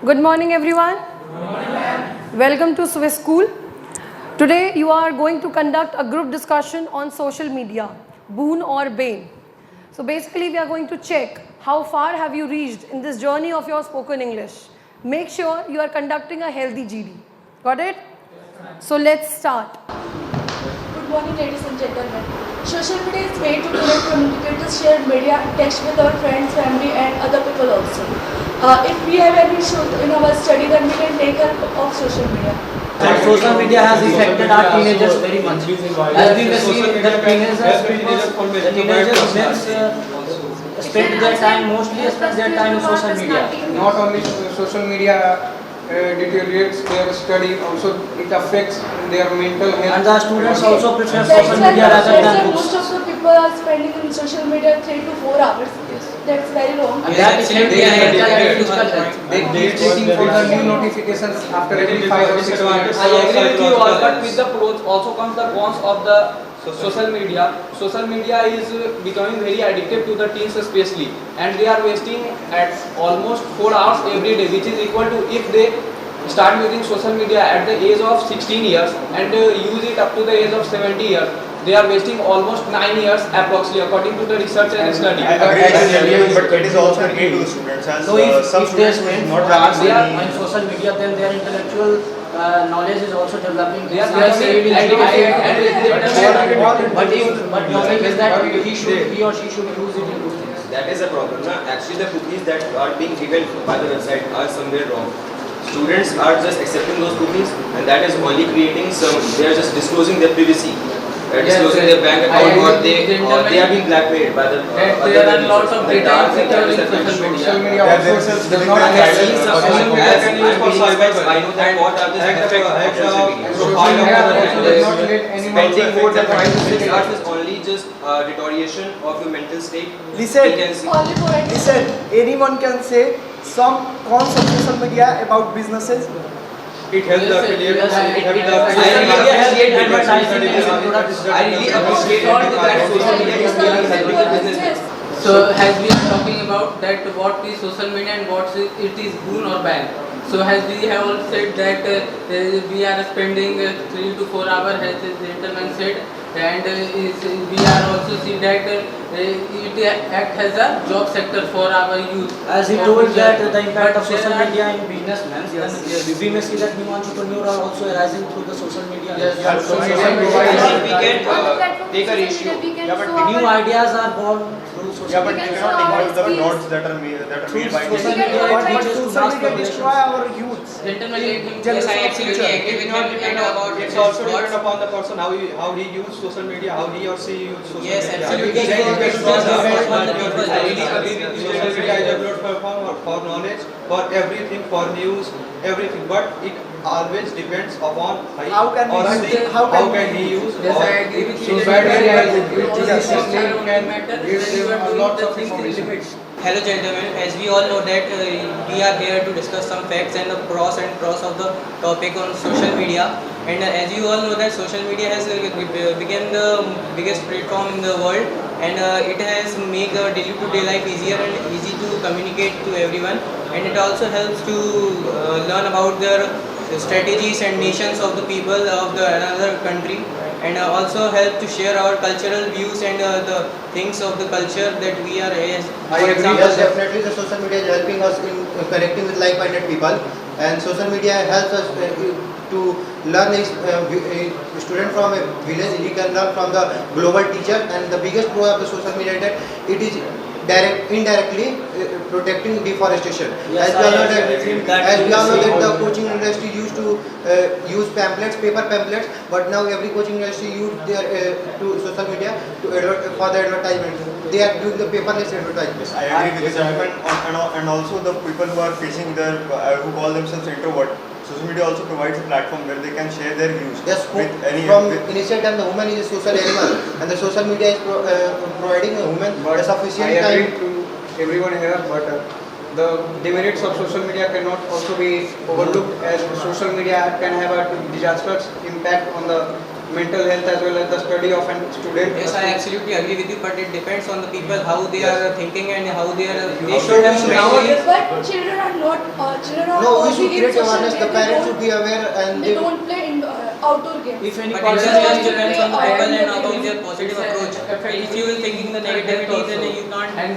Good morning, everyone. Welcome to Swiss School. Today, you are going to conduct a group discussion on social media, boon or bane. So basically, we are going to check how far have you reached in this journey of your spoken English. Make sure you are conducting a healthy GD. Got it? So let's start. Good morning, ladies and gentlemen. Social media is way to connect, communicate, to share media, text with our friends, family, and other people also. If we have any issue in our study, then we can take help of social media. And social media has affected our teenagers very much. As we may see, the teenagers spend their time in social media. Not only social media deteriorates their study, also it affects their mental health. And the students also prefer That's social why media rather than most books. of the people are spending in social media 3 to 4 hours. That's very wrong. That is They keep checking for the new notifications after every 5 or 6 minutes. I agree with you all, but with the pros also comes the cons of the social media. Social media is becoming very addictive to the teens especially, and they are wasting at almost 4 hours every day, which is equal to if they start using social media at the age of 16 years and use it up to the age of 70 years. They are wasting almost 9 years approximately, according to the research and study. I agree, but it is also key to the students. As So if some they students spend will 4 not hours have on social media, then their intellectual knowledge is also developing. They are becoming addicted and But knowledge is that he or she should use it in good things. That is a problem. Na? Actually, the cookies that are being given by the website are somewhere wrong. Students are just accepting those cookies, and that is only creating some. They are just disclosing their privacy, disclosing their bank account, or they are being blackmailed by the. there are lots of data secure in social media. Does not I have seen some Social media can use for cyber. I know that what are the effects of social media. Social media also does not let anyone Spending more than 5 to 6 affect hours is only just deterioration of your mental state. Listen, We can see. Only for listen, anyone can say some cons of social media about businesses. It helps the affiliate. I really appreciate that social media is really helping the business. So as we are talking about that what is social media and what it is boon or ban. So as we have all said that we are spending 3 to 4 hours as the gentleman said, and we are also see that it act as a job sector for our youth. As he told that the impact of social media in businessmen, we may see that new entrepreneurs are also arising through the social media. We can take a ratio. New ideas are born through social Yeah, but media. you cannot ignore the notes that are made by Social this. media But teaches to social mass media destroy populations. our youths. Gentlemen, let him Yes, I absolutely agree with him about It's also depend upon the person how he use social media, how he or she use social Yes, media. absolutely. I really agree Yes. with social media is a platform for knowledge, for everything, for news, everything. But it always depends upon How can we use it? How can he use. Yes, or I agree with you. so bad idea is Can give them lots of information. Hello gentlemen, as we all know that we are here to discuss some facts and the pros of the topic on social media, and as you all know that social media has become the biggest platform in the world, and it has make day-to-day life easier and easy to communicate to everyone, and it also helps to learn about their strategies and nations of the people of the another country, and also help to share our cultural views and the things of the culture that we are as. I agree. Yes, definitely the social media is helping us in connecting with like-minded people, and social media helps us to learn. A student from a village, he can learn from the global teacher, and the biggest pro of the social media is that it is indirectly protecting deforestation. Yes, As we all know that the coaching industry used to use paper pamphlets, but now every coaching industry use their to social media for the advertisement. They are doing the paperless advertisement. Yes, I agree with this, and also the people who are facing their who call themselves introvert. Social media also provides a platform where they can share their views Yes, with any. from initial time the woman is a social animal, and the social media is providing a woman a sufficient I agree time. to everyone here, but the demerits of social media cannot also be overlooked, as social media can have a disastrous impact on the mental health as well as the study of a student. Yes, I absolutely agree with you, but it depends on the people how they are thinking and how they should have Nowadays, but children are not. Children are No, we only should in create social awareness. The media, parents should be aware and they don't play in outdoor games. If any But it person just is depends on the people and about Yeah. their positive approach. If you will thinking the negativity, then you can't. And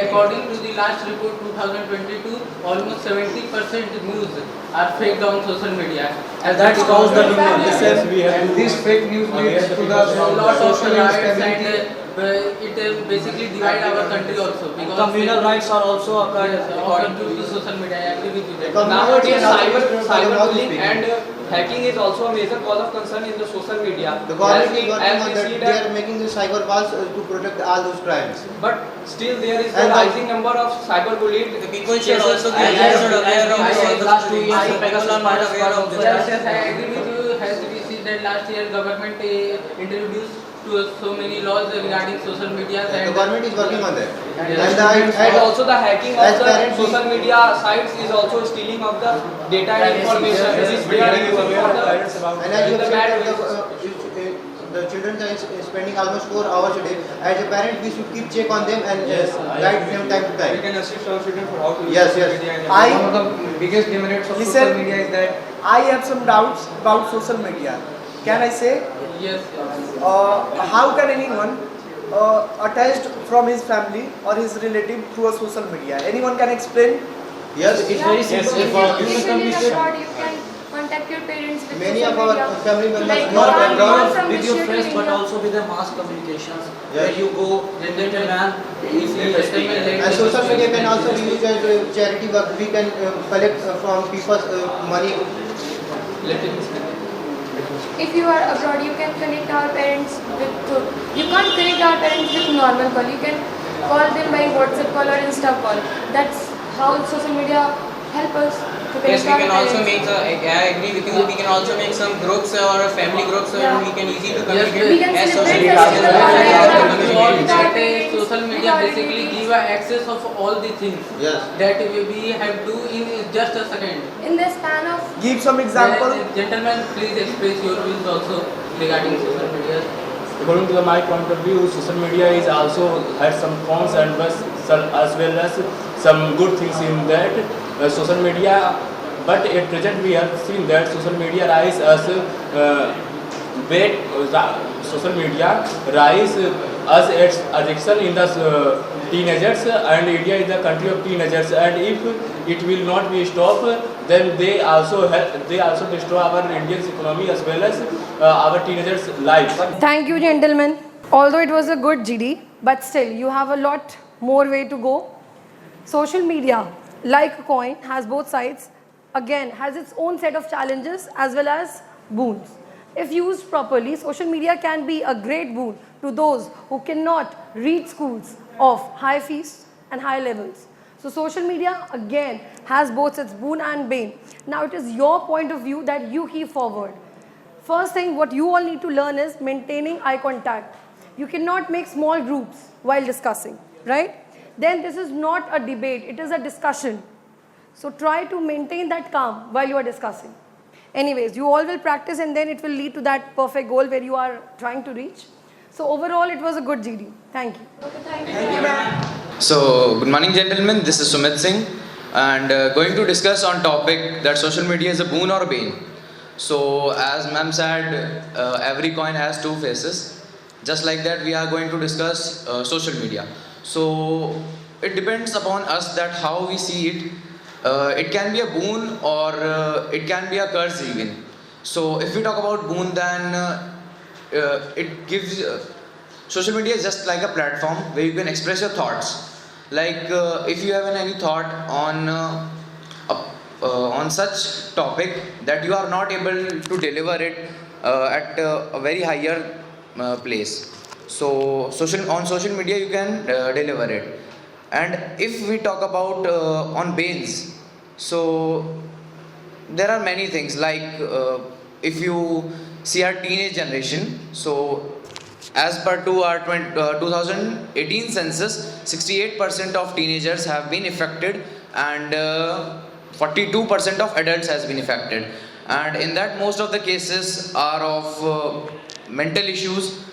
according to the last report 2022, almost 70% news are faked on social media. and that caused the pneumonia. And this fake news leads to the A lot of social riots instability. and it basically divide our country also because Communal rights are also occurred. Yes, according to the social media, I agree with you that. Nowadays, Communal cyberbullying speaking. and hacking is also a major cause of concern in the social media. The government As is we working on that. see They are making the cyber walls to protect all those crimes. but still there is a And rising number of cyberbullied The people should cases. also be As- aware of as we said last 2 years, People Pegasus are not virus aware of was this. Yes, yes, I agree with you. As we see that last year government introduced to so many laws regarding social media The and government is working on that. Yes. And And also the hacking as of the parents, we- social media sites is also stealing of the data and information. This is they are using for the And as you the have bad said, ways. the children are spending almost 4 hours a day. As a parent, we should keep check on them and guide them time to We time. can assist our children for how to use Yes, social yes. media. And I- one of the biggest demerits of Listen. social media is that I have some doubts about social media. Can I say? yes, How can anyone attached from his family or his relative through a social media? Anyone can explain? Yes, it's very simple. If you live abroad, you can contact your parents with Many social of our media. family members Like not one abroad from With your Michigan, friends, but India. also with the mass communications. Yes. Where you go, you meet a man, if he is speaking. And social media can also be used as charity work. We can collect from people's money. If you are abroad, you can connect our parents with. You can't connect our parents with normal call. You can call them by WhatsApp call or Insta call. That's how social media help us to connect Yes, we our can also parents. make. I agree with you. We can also make some groups or family groups, Yeah. and we can easily to Yes, communicate. We can as celebrate social festival media. online. that social media basically give access of all the things Yes. that we have do in just a second. In the span of Give some example. Gentlemen, please express your views also regarding social media. According to my point of view, social media is also has some cons and as well as some good things in that social media. But at present we have seen that social media rise as social media rise as its addiction in the teenagers, and India is the country of teenagers, and if it will not be stopped, then they also destroy our Indian's economy as well as our teenagers' lives. Thank you, gentlemen. Although it was a good GD, but still, you have a lot more way to go. Social media, like a coin, has both sides. Again, has its own set of challenges as well as boons. If used properly, social media can be a great boon to those who cannot reach schools of high fees and high levels. So social media, again, has both its boon and bane. Now it is your point of view that you keep forward. First thing, what you all need to learn is maintaining eye contact. You cannot make small groups while discussing, right? Then this is not a debate, it is a discussion. So try to maintain that calm while you are discussing. Anyways, you all will practice and then it will lead to that perfect goal where you are trying to reach. So overall, it was a good GD. Thank you. So, good morning gentlemen, this is Sumit Singh and going to discuss on topic that social media is a boon or a bane. So, as ma'am said, every coin has two faces. Just like that, we are going to discuss social media. So, it depends upon us that how we see it. It can be a boon or it can be a curse even. So, if we talk about boon, then it gives... social media is just like a platform where you can express your thoughts. Like if you have any thought on such topic that you are not able to deliver it at a very higher place. So on social media you can deliver it. And if we talk about on banes, so there are many things like if you see our teenage generation, so as per to our 2018 census, 68% of teenagers have been affected and 42% of adults has been affected. And in that, most of the cases are of mental issues.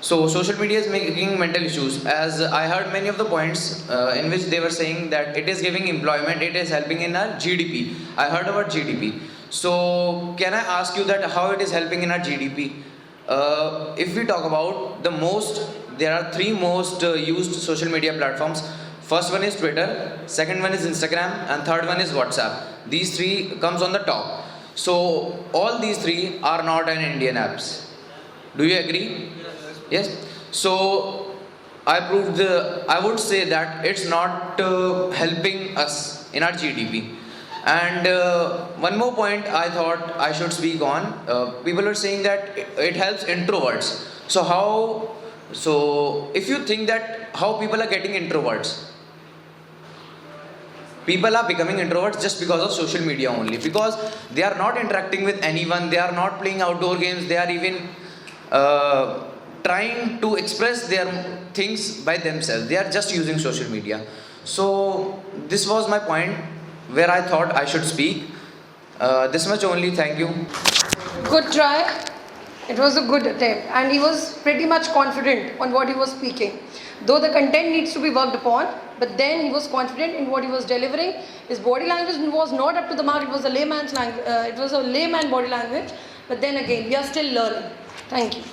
So social media is making mental issues. As I heard many of the points in which they were saying that it is giving employment, it is helping in our GDP. I heard about GDP. So can I ask you that how it is helping in our GDP? If we talk about there are three most used social media platforms. First one is Twitter, second one is Instagram, and third one is WhatsApp. These three comes on the top. So all these three are not an Indian apps. Do you agree? Yes. So I would say that it's not helping us in our GDP. And one more point I thought I should speak on. People are saying that it helps introverts. So if you think that how people are getting introverts, people are becoming introverts just because of social media only, because they are not interacting with anyone, they are not playing outdoor games, they are even trying to express their things by themselves. They are just using social media. So this was my point where I thought I should speak. This much only. Thank you. Good try. It was a good attempt, and he was pretty much confident on what he was speaking. Though the content needs to be worked upon, but then he was confident in what he was delivering. His body language was not up to the mark. It was a layman's language. It was a layman body language. But then again, we are still learning. Thank you.